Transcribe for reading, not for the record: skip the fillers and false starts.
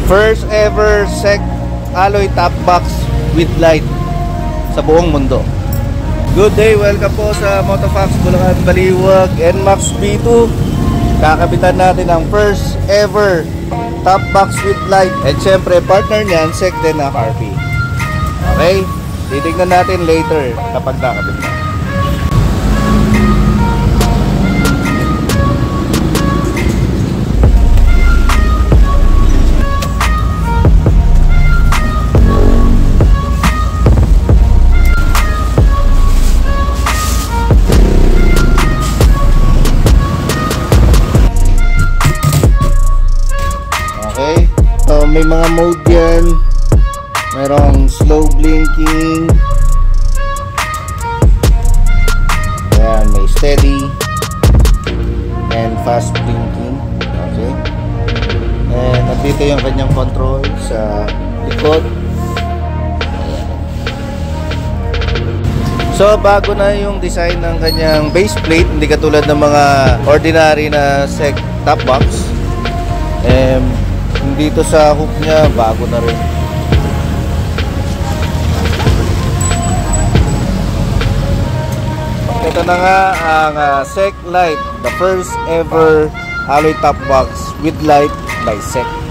First ever SEC alloy top box with light sa buong mundo. Good day, welcome po sa Motofox Bulacan Baliwag NMAX V2. Kakabitan natin ang first ever top box with light. And syempre partner niyan, SEC din na RP. Okay, titignan natin later kapag nakabit na. May mga mode yan. Merong slow blinking. Ayan, may steady and fast blinking. Okay. And nandito yung kanyang control sa likod. So bago na yung design ng kanyang base plate, hindi katulad ng mga ordinary na SEC top box. Dito sa hook niya, bago na rin. Ito na nga ang SEC Light, the first ever alloy top box with light by SEC.